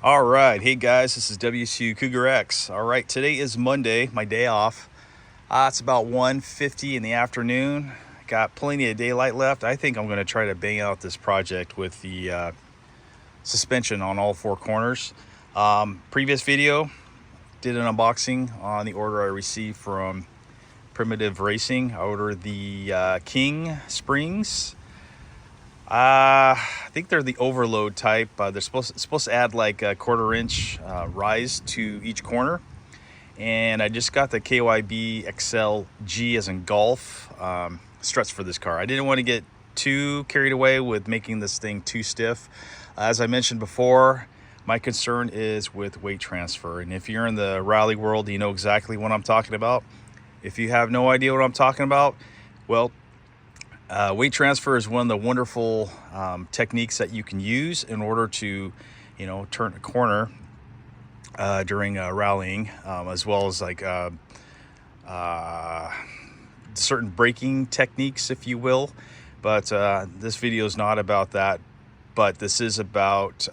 All right, hey guys, this is WCU Cougar X. All right, today is Monday, my day off. It's about 1:50 in the afternoon. Got plenty of daylight left. I think I'm going to try to bang out this project with the suspension on all four corners. Previous video, did an unboxing on the order I received from Primitive Racing. I ordered the King Springs. I think they're the overload type. They're supposed to add like a 1/4 inch rise to each corner. And I just got the KYB XL G as in golf struts for this car. I didn't want to get too carried away with making this thing too stiff. As I mentioned before, my concern is with weight transfer. And if you're in the rally world, you know exactly what I'm talking about. If you have no idea what I'm talking about, well, weight transfer is one of the wonderful techniques that you can use in order to, turn a corner during rallying, as well as like certain braking techniques, if you will. But this video is not about that. But this is about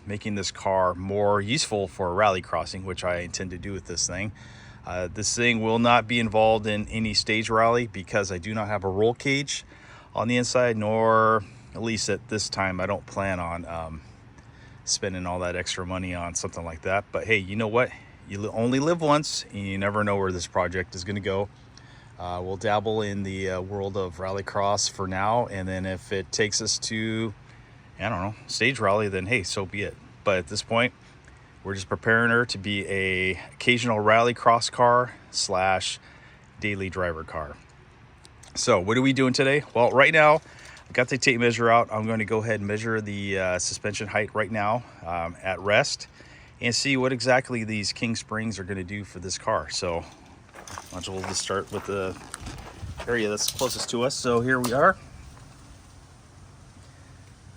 making this car more useful for a rally crossing, which I intend to do with this thing. This thing will not be involved in any stage rally because I do not have a roll cage on the inside, nor at least at this time I don't plan on spending all that extra money on something like that. But hey, you know what? You only live once, and you never know where this project is going to go. We'll dabble in the world of rallycross for now, and then if it takes us to, I don't know, stage rally, then hey, so be it. But at this point, we're just preparing her to be a occasional rallycross car / daily driver car. So what are we doing today? Well, right now, I got the tape measure out. I'm going to go ahead and measure the suspension height right now at rest and see what exactly these King Springs are going to do for this car. So might as well just start with the area that's closest to us. So here we are.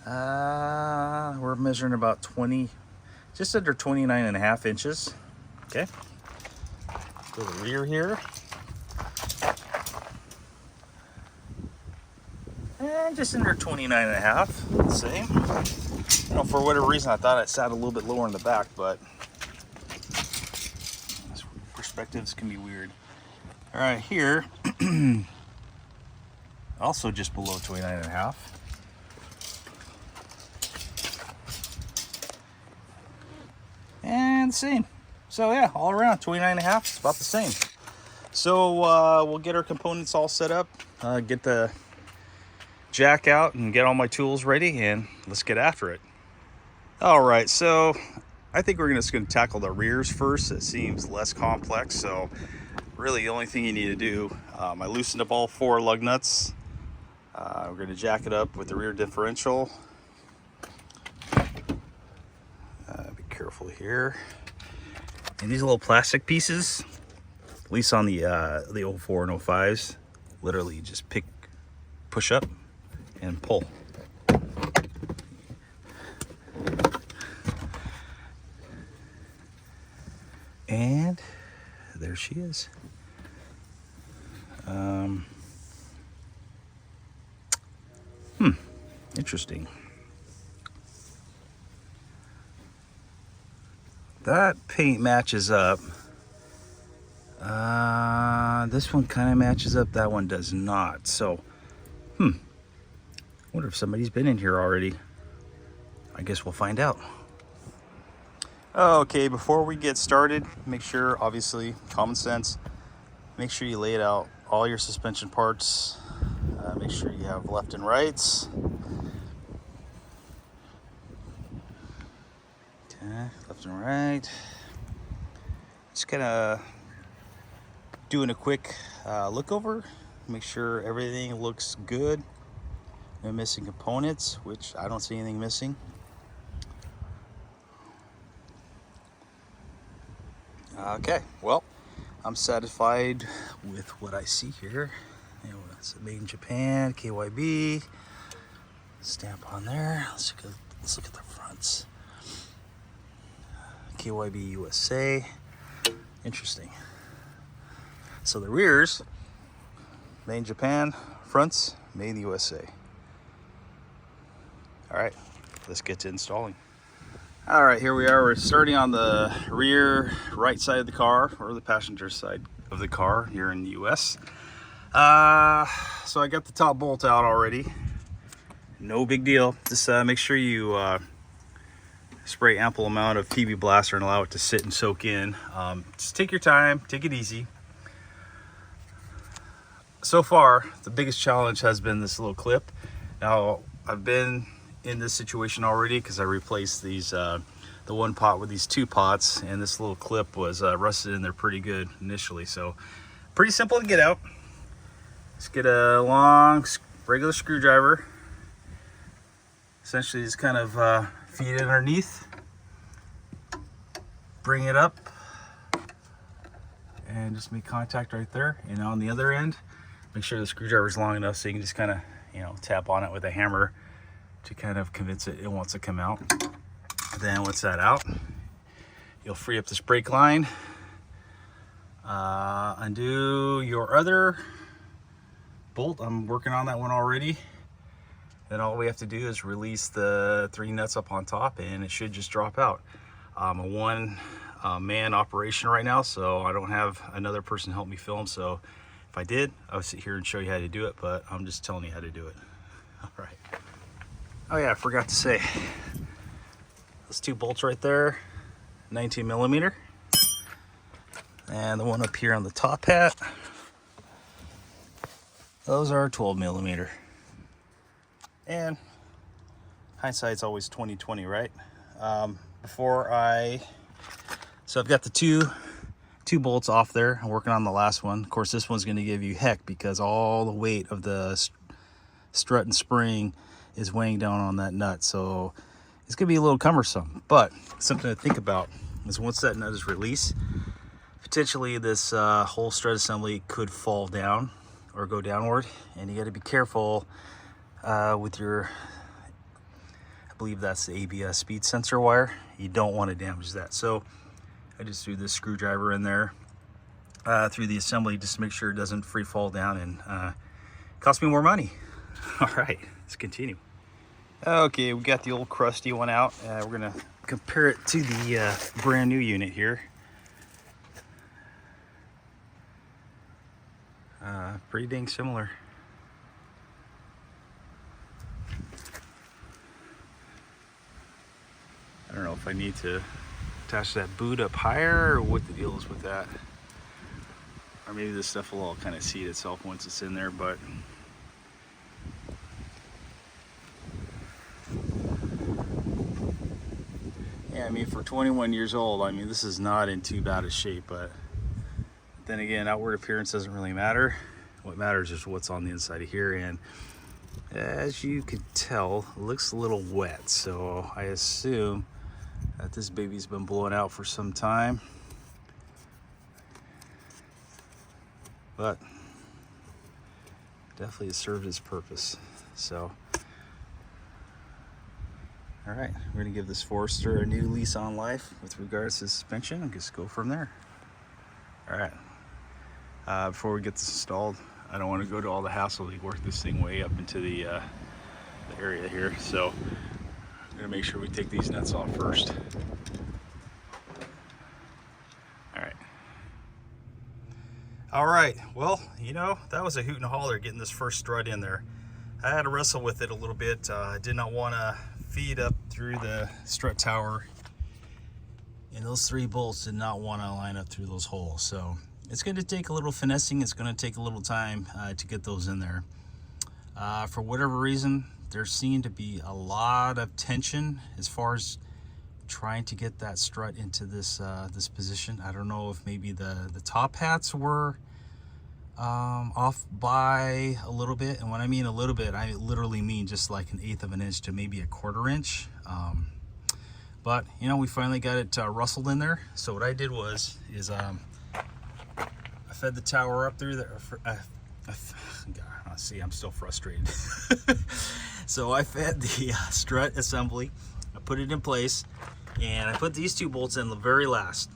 We're measuring about just under 29.5 inches. Okay. Go to the rear here. And just under 29.5, same. For whatever reason, I thought it sat a little bit lower in the back, but perspectives can be weird. All right, here, also just below 29.5. And same. So yeah, all around 29.5, it's about the same. So we'll get our components all set up, get the jack out and get all my tools ready, and let's get after it. All right, so I think we're just going to tackle the rears first. It seems less complex. So really the only thing you need to do, I loosened up all 4 lug nuts. We're going to jack it up with the rear differential. Be careful here. And these little plastic pieces, at least on the 04 and 05s, literally just push up and pull. And there she is. Interesting. That paint matches up. This one kind of matches up. That one does not. So, wonder if somebody's been in here already. I guess we'll find out. Okay, before we get started, make sure, obviously, common sense, make sure you lay it out all your suspension parts. Make sure you have left and rights. Okay, left and right. Just kind of doing a quick look over, make sure everything looks good. No missing components, which I don't see anything missing. Okay, well, I'm satisfied with what I see here. It's made in Japan, KYB, stamp on there. Let's look at the fronts. KYB USA. Interesting. So the rears, made in Japan, fronts, made in the USA. All right, let's get to installing. All right, here we are. We're starting on the rear right side of the car, or the passenger side of the car here in the US. So I got the top bolt out already. No big deal. Just make sure you spray ample amount of PB Blaster and allow it to sit and soak in. Just take your time, take it easy. So far, the biggest challenge has been this little clip. Now, I've been in this situation already because I replaced these the one pot with these two pots, and this little clip was rusted in there pretty good initially. So pretty simple to get out. Just get a long regular screwdriver, essentially just kind of feed it underneath, bring it up, and just make contact right there. And on the other end, make sure the screwdriver is long enough so you can just kind of, you know, tap on it with a hammer to kind of convince it wants to come out. Then once that's out, you'll free up this brake line, undo your other bolt. I'm working on that one already. Then all we have to do is release the 3 nuts up on top, and it should just drop out. I'm a one-man operation right now, so I don't have another person to help me film. So if I did, I would sit here and show you how to do it, but I'm just telling you how to do it. All right. Oh yeah, I forgot to say, those 2 bolts right there, 19 millimeter. And the one up here on the top hat, those are 12 millimeter. And hindsight's always 20/20, right? So I've got the two bolts off there. I'm working on the last one. Of course, this one's going to give you heck because all the weight of the strut and spring is weighing down on that nut. So it's going to be a little cumbersome, but something to think about is once that nut is released, potentially this whole strut assembly could fall down or go downward, and you got to be careful with your, I believe that's the ABS speed sensor wire. You don't want to damage that. So I just threw this screwdriver in there through the assembly just to make sure it doesn't free fall down and cost me more money. All right, let's continue. Okay, we got the old crusty one out. We're gonna compare it to the brand new unit here. Pretty dang similar. I don't know if I need to attach that boot up higher or what the deal is with that. Or maybe this stuff will all kind of seat itself once it's in there, but yeah, I mean, for 21 years old, I mean, this is not in too bad a shape, but then again, outward appearance doesn't really matter. What matters is what's on the inside of here, and as you can tell, it looks a little wet, so I assume that this baby's been blowing out for some time. But definitely it served its purpose. So all right, we're gonna give this Forester a new lease on life with regards to suspension and just go from there. All right, before we get this installed, I don't want to go to all the hassle to work this thing way up into the area here. So I'm gonna make sure we take these nuts off first. All right, well, you know, that was a hoot and a holler getting this first strut in there. I had to wrestle with it a little bit. I did not want to feed up through the strut tower, and those 3 bolts did not want to line up through those holes. So it's going to take a little finessing. It's going to take a little time to get those in there. For whatever reason, there seemed to be a lot of tension as far as trying to get that strut into this this position. I don't know if maybe the top hats were off by a little bit, and when I mean a little bit, I literally mean just like 1/8 of an inch to maybe 1/4 inch. But you know, we finally got it rustled in there. So what I did was I fed the tower up through there. See, I'm still frustrated. So I fed the strut assembly, I put it in place, and I put these 2 bolts in the very last.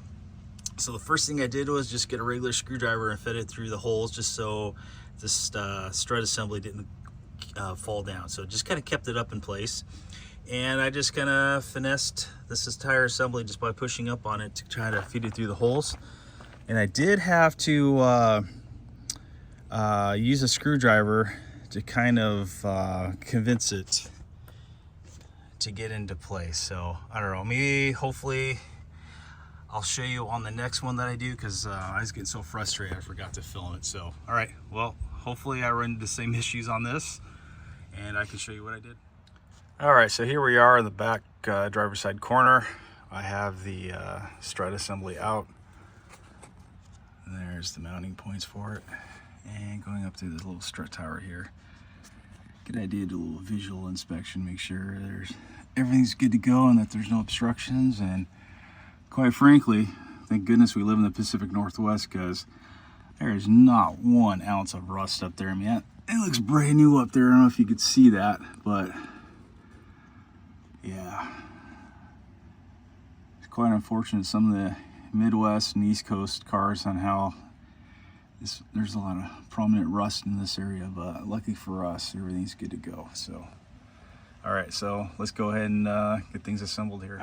So the first thing I did was just get a regular screwdriver and fed it through the holes just so this strut assembly didn't fall down. So it just kind of kept it up in place. And I just kind of finessed this is tire assembly just by pushing up on it to try to feed it through the holes. And I did have to use a screwdriver to kind of convince it to get into place. So I don't know, maybe hopefully I'll show you on the next one that I do, because I was getting so frustrated I forgot to film it. So all right, well, hopefully I run into the same issues on this and I can show you what I did. All right, so here we are in the back driver's side corner. I have the strut assembly out. And there's the mounting points for it. And going up through this little strut tower here. Good idea to do a little visual inspection, make sure everything's good to go and that there's no obstructions. And quite frankly, thank goodness we live in the Pacific Northwest, because there is not 1 ounce of rust up there. I mean, it looks brand new up there. I don't know if you could see that, but yeah, it's quite unfortunate. Some of the Midwest and East Coast cars on how there's a lot of prominent rust in this area, but lucky for us, everything's good to go. So all right, so let's go ahead and get things assembled here.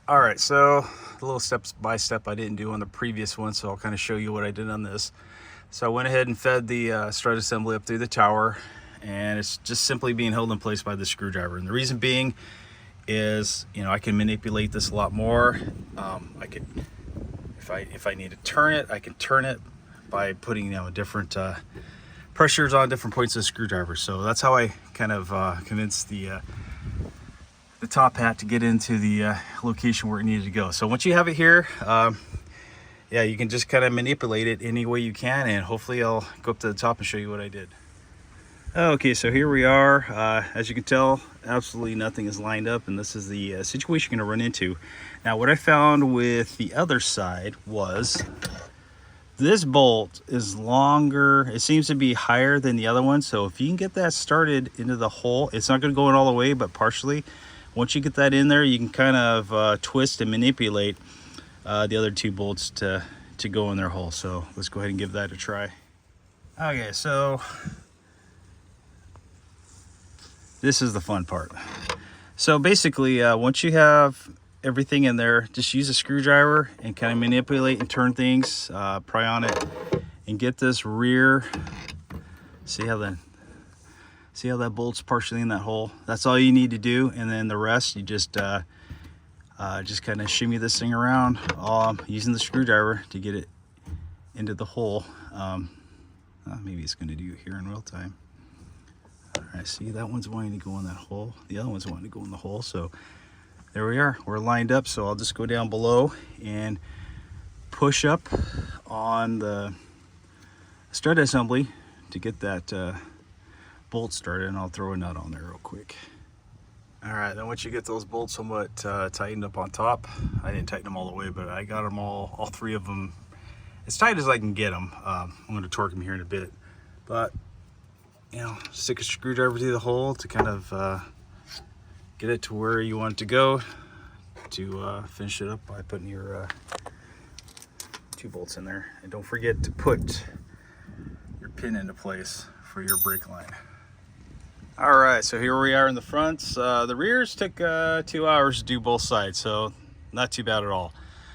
All right, so a little step by step I didn't do on the previous one, so I'll kind of show you what I did on this. So I went ahead and fed the strut assembly up through the tower, and it's just simply being held in place by the screwdriver. And the reason being is, you know, I can manipulate this a lot more. I could, if I need to turn it, I can turn it by putting, you know, different pressures on different points of the screwdriver. So that's how I kind of convinced the top hat to get into the location where it needed to go. So once you have it here, yeah, you can just kind of manipulate it any way you can, and hopefully I'll go up to the top and show you what I did. Okay, so here we are. As you can tell, absolutely nothing is lined up, and this is the situation you're going to run into. Now, what I found with the other side was this bolt is longer. It seems to be higher than the other one, so if you can get that started into the hole, it's not going to go in all the way, but partially. Once you get that in there, you can kind of twist and manipulate the other 2 bolts to go in their hole. So let's go ahead and give that a try. Okay, so this is the fun part. So basically, once you have everything in there, just use a screwdriver and kind of manipulate and turn things, pry on it, and get this rear. See how that bolt's partially in that hole? That's all you need to do, and then the rest you just kind of shimmy this thing around, using the screwdriver to get it into the hole. Maybe it's going to do it here in real time. All right, see, that one's wanting to go in that hole. The other one's wanting to go in the hole. So there we are. We're lined up. So I'll just go down below and push up on the strut assembly to get that bolt started, and I'll throw a nut on there real quick. All right, then once you get those bolts somewhat tightened up on top, I didn't tighten them all the way, but I got them all 3 of them as tight as I can get them. I'm going to torque them here in a bit, but you know, stick a screwdriver through the hole to kind of get it to where you want it to go, to finish it up by putting your 2 bolts in there. And don't forget to put your pin into place for your brake line. All right, so here we are in the fronts. The rears took 2 hours to do both sides, so not too bad at all.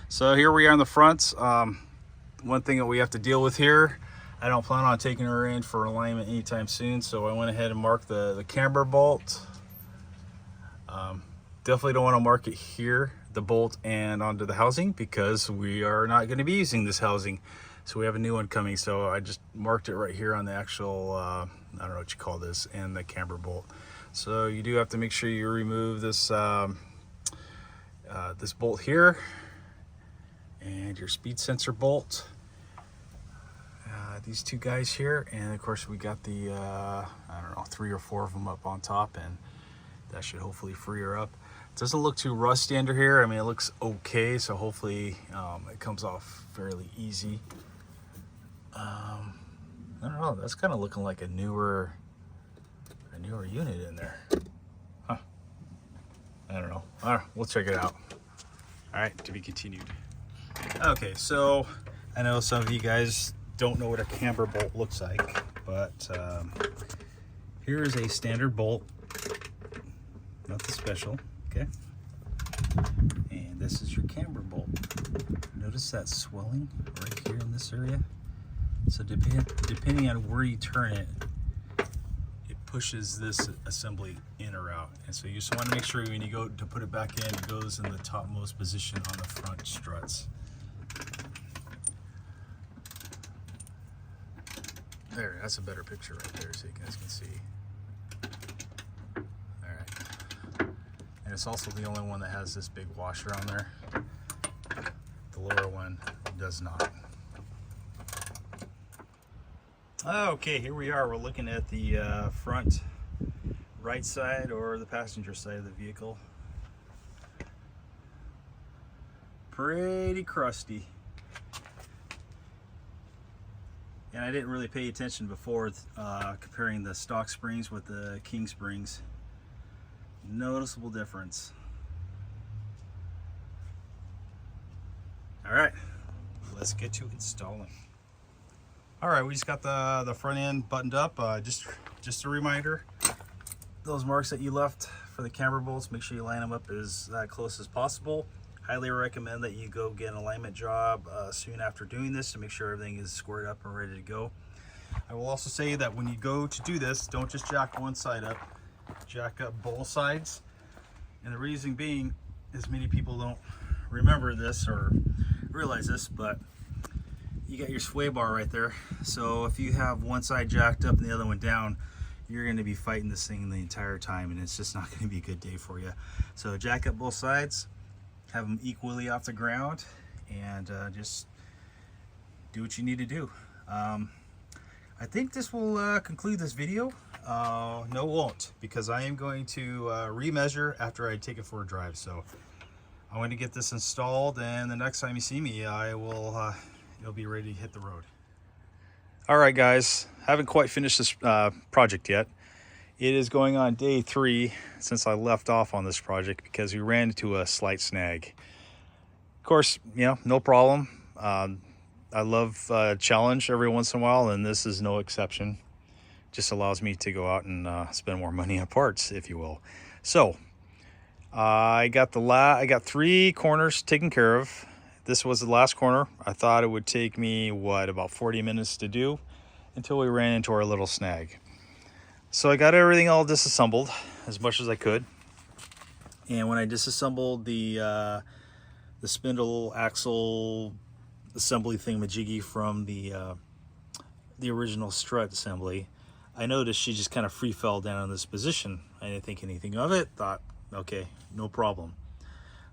So here we are in the fronts. One thing that we have to deal with here, I don't plan on taking her in for alignment anytime soon, so I went ahead and marked the camber bolt. Definitely don't want to mark it here, the bolt and onto the housing, because we are not going to be using this housing. So we have a new one coming, so I just marked it right here on the actual, I don't know what you call this, and the camber bolt. So you do have to make sure you remove this this bolt here, and your speed sensor bolt. These 2 guys here, and of course we got the I don't know, 3 or 4 of them up on top, and that should hopefully free her up. It doesn't look too rusty under here. I mean, it looks okay, so hopefully it comes off fairly easy. I don't know, that's kind of looking like a newer unit in there. Huh. I don't know. All right, we'll check it out. All right, to be continued. Okay, so I know some of you guys don't know what a camber bolt looks like, but here is a standard bolt. got the special, okay? And this is your camber bolt. Notice that swelling right here in this area? So depending on where you turn it, it pushes this assembly in or out. And so you just want to make sure when you go to put it back in, it goes in the topmost position on the front struts. There, that's a better picture right there so you guys can see. Alright. And it's also the only one that has this big washer on there. The lower one does not. Okay, here we are. We're looking at the front right side or the passenger side of the vehicle. Pretty crusty. And I didn't really pay attention before comparing the stock springs with the king springs. Noticeable difference. All right, let's get to installing. All right, we just got the front end buttoned up. Just a reminder, those marks that you left for the camber bolts, make sure you line them up as close as possible. Highly recommend that you go get an alignment job soon after doing this to make sure everything is squared up and ready to go. I will also say that when you go to do this, don't just jack one side up, jack up both sides. And the reason being is many people don't remember this or realize this, but you got your sway bar right there. So if you have one side jacked up and the other one down, you're going to be fighting this thing the entire time, and it's just not going to be a good day for you. So jack up both sides, have them equally off the ground, and just do what you need to do. I think this will conclude this video. No, it won't, because I am going to remeasure after I take it for a drive. So I'm going to get this installed, and the next time you see me, I will it'll be ready to hit the road. All right, guys, haven't quite finished this project yet. It is going on day 3 since I left off on this project because we ran into a slight snag. Of course, you know, no problem. I love challenge every once in a while, and this is no exception. Just allows me to go out and spend more money on parts, if you will. So I got 3 corners taken care of. This was the last corner. I thought it would take me, what, about 40 minutes to do until we ran into our little snag. So I got everything all disassembled as much as I could. And when I disassembled the spindle axle assembly thingamajiggy from the original strut assembly, I noticed she just kind of free fell down in this position. I didn't think anything of it. Thought, okay, no problem.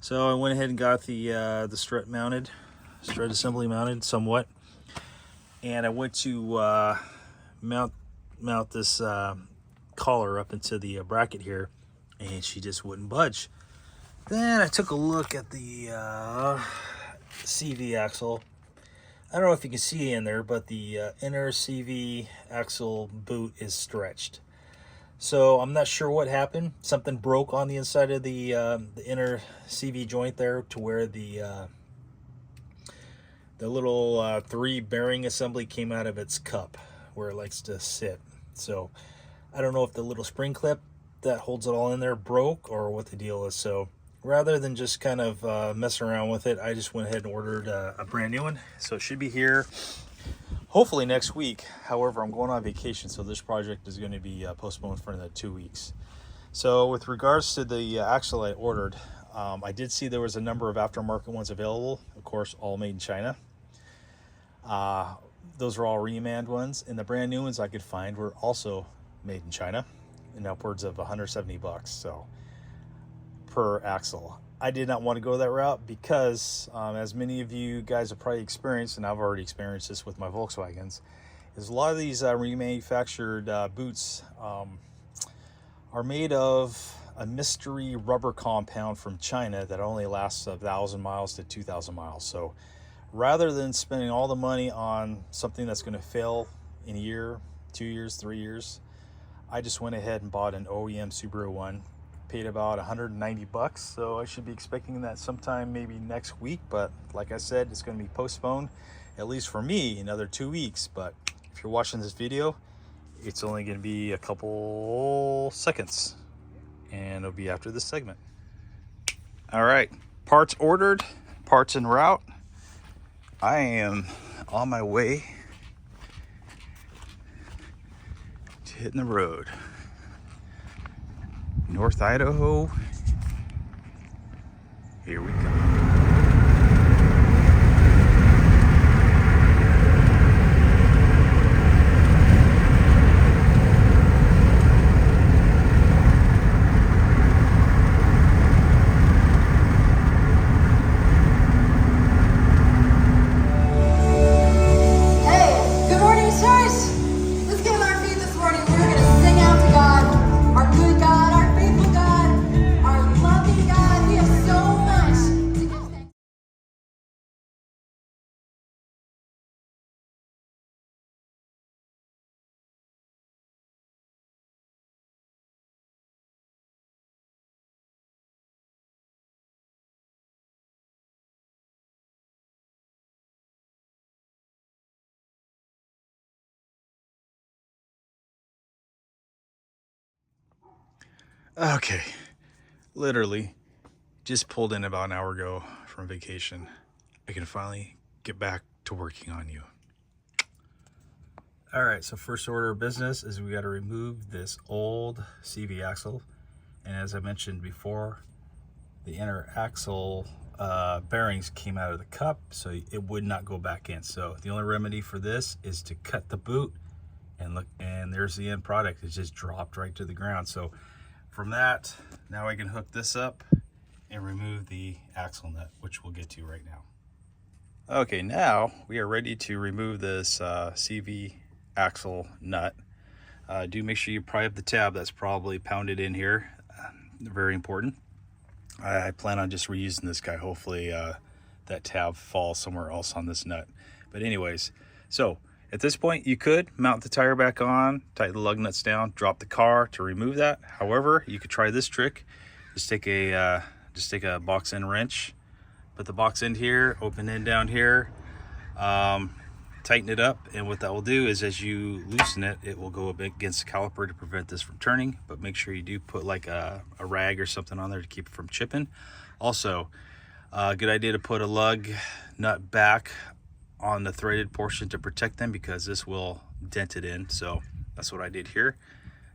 So I went ahead and got the strut assembly mounted somewhat, and I went to mount this collar up into the bracket here, and she just wouldn't budge. Then I took a look at the CV axle. I don't know if you can see in there, but the inner CV axle boot is stretched. So I'm not sure what happened. Something broke on the inside of the inner CV joint there, to where the little 3 bearing assembly came out of its cup where it likes to sit. So I don't know if the little spring clip that holds it all in there broke or what the deal is. So rather than just kind of messing around with it, I just went ahead and ordered a brand new one. So it should be here hopefully next week. However, I'm going on vacation, so this project is going to be postponed for another 2 weeks. So with regards to the axle I ordered, I did see there was a number of aftermarket ones available, of course, all made in China. Those are all reman ones, and the brand new ones I could find were also made in China, and upwards of 170 bucks so per axle. I did not want to go that route because, as many of you guys have probably experienced, and I've already experienced this with my Volkswagens, is a lot of these remanufactured boots are made of a mystery rubber compound from China that only lasts 1,000 miles to 2,000 miles. So rather than spending all the money on something that's going to fail in a year, 2 years, 3 years, I just went ahead and bought an OEM Subaru one. Paid about 190 bucks, so I should be expecting that sometime maybe next week. But like I said, it's going to be postponed, at least for me, another 2 weeks. But if you're watching this video, it's only going to be a couple seconds. and it'll be after this segment. All right, parts ordered, parts en route. I am on my way to hitting the road. North Idaho, here we go. Okay, literally just pulled in about an hour ago from vacation. I can finally get back to working on you. All right, so first order of business is we got to remove this old CV axle. And as I mentioned before, the inner axle bearings came out of the cup, so it would not go back in. So the only remedy for this is to cut the boot, and look, and there's the end product. It just dropped right to the ground. So from that, now I can hook this up and remove the axle nut, which we'll get to right now. Okay, now we are ready to remove this CV axle nut. Do make sure you pry up the tab that's probably pounded in here. Very important. I plan on just reusing this guy. Hopefully that tab falls somewhere else on this nut. But anyways, so at this point you could mount the tire back on, tighten the lug nuts down, drop the car to remove that. However, you could try this trick. Just take a box end wrench, put the box end here, open end down here, tighten it up, and what that will do is as you loosen it, it will go a bit against the caliper to prevent this from turning. But make sure you do put like a rag or something on there to keep it from chipping. Also, good idea to put a lug nut back on the threaded portion to protect them, because this will dent it in. So that's what I did here.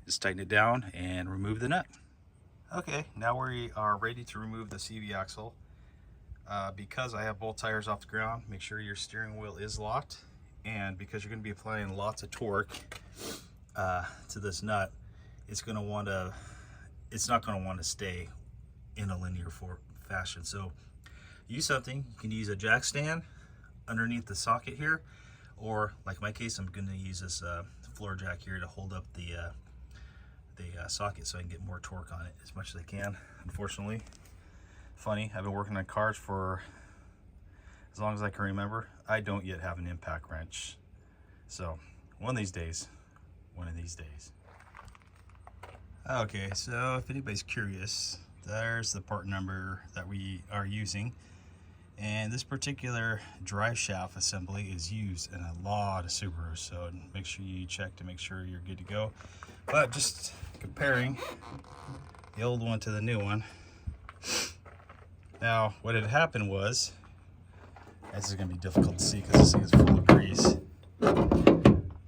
Just tighten it down and remove the nut. Okay, now we are ready to remove the CV axle. Because I have both tires off the ground, make sure your steering wheel is locked. And because you're going to be applying lots of torque to this nut, it's not going to want to stay in a linear fashion. So use something. You can use a jack stand underneath the socket here, or like my case, I'm going to use this floor jack here to hold up the socket so I can get more torque on it as much as I can. Unfortunately, funny, I've been working on cars for as long as I can remember. I don't yet have an impact wrench. So one of these days. Okay, so if anybody's curious, there's the part number that we are using. And this particular drive shaft assembly is used in a lot of Subarus, so make sure you check to make sure you're good to go. But just comparing the old one to the new one. Now, what had happened was, this is going to be difficult to see because this thing is full of grease.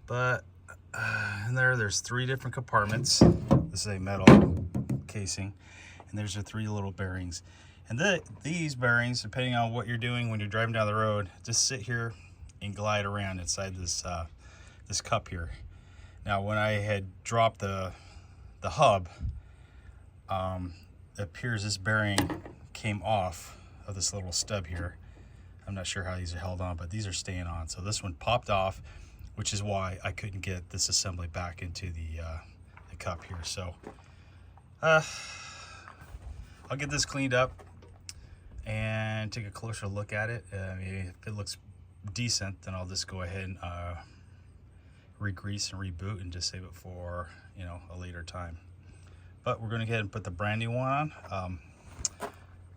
But in there's three different compartments. This is a metal casing, and there's the three little bearings. And these bearings, depending on what you're doing when you're driving down the road, just sit here and glide around inside this this cup here. Now, when I had dropped the hub, it appears this bearing came off of this little stub here. I'm not sure how these are held on, but these are staying on. So this one popped off, which is why I couldn't get this assembly back into the cup here. So I'll get this cleaned up and take a closer look at it. If it looks decent, then I'll just go ahead and re-grease and reboot and just save it for, you know, a later time. But we're going to go ahead and put the brand new one on.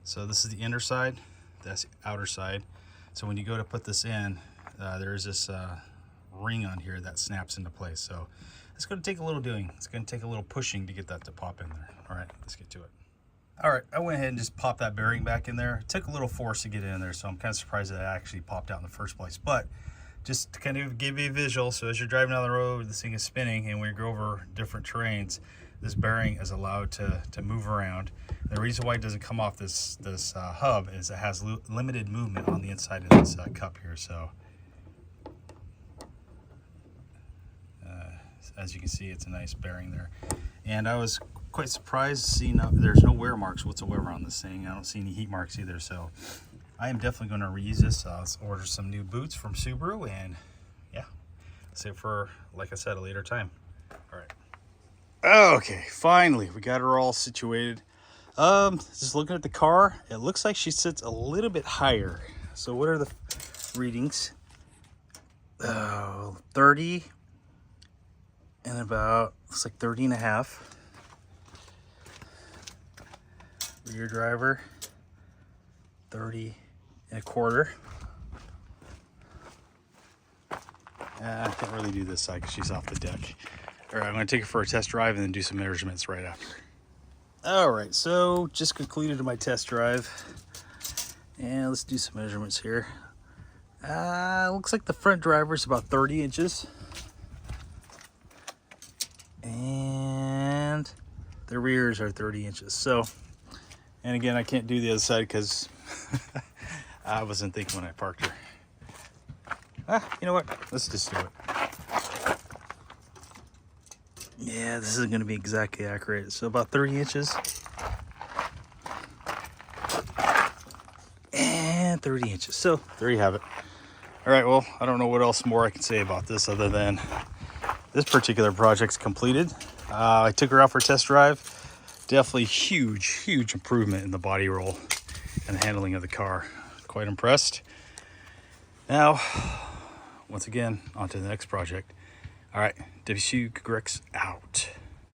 So this is the inner side, that's the outer side. So when you go to put this in, there's this ring on here that snaps into place. So it's going to take a little doing. It's going to take a little pushing to get that to pop in there. All right, let's get to it. All right, I went ahead and just popped that bearing back in there. It took a little force to get in there, so I'm kind of surprised that it actually popped out in the first place. But just to kind of give you a visual, so as you're driving down the road, this thing is spinning, and when you go over different terrains, this bearing is allowed to move around. And the reason why it doesn't come off this hub is it has limited movement on the inside of this cup here. So as you can see, it's a nice bearing there. And I was quite surprised seeing there's no wear marks whatsoever on this thing. I don't see any heat marks either, so I am definitely going to reuse this. Let's order some new boots from Subaru, and yeah, save for, like I said, a later time. All right. Okay, finally we got her all situated. Just looking at the car, it looks like she sits a little bit higher. So what are the readings? 30 and about, looks like 30 and a half. Rear driver, 30 and a quarter. I can't really do this side because she's off the deck. All right, I'm going to take her for a test drive and then do some measurements right after. All right, so just concluded my test drive, and let's do some measurements here. Looks like the front driver is about 30 inches, and the rears are 30 inches. So, and again, I can't do the other side because I wasn't thinking when I parked her. You know what? Let's just do it. Yeah, this isn't going to be exactly accurate. So about 30 inches. And 30 inches. So there you have it. All right, well, I don't know what else more I can say about this other than this particular project's completed. I took her out for a test drive. Definitely huge improvement in the body roll and the handling of the car. Quite impressed. Now, once again, on to the next project. All right, WC Grex out.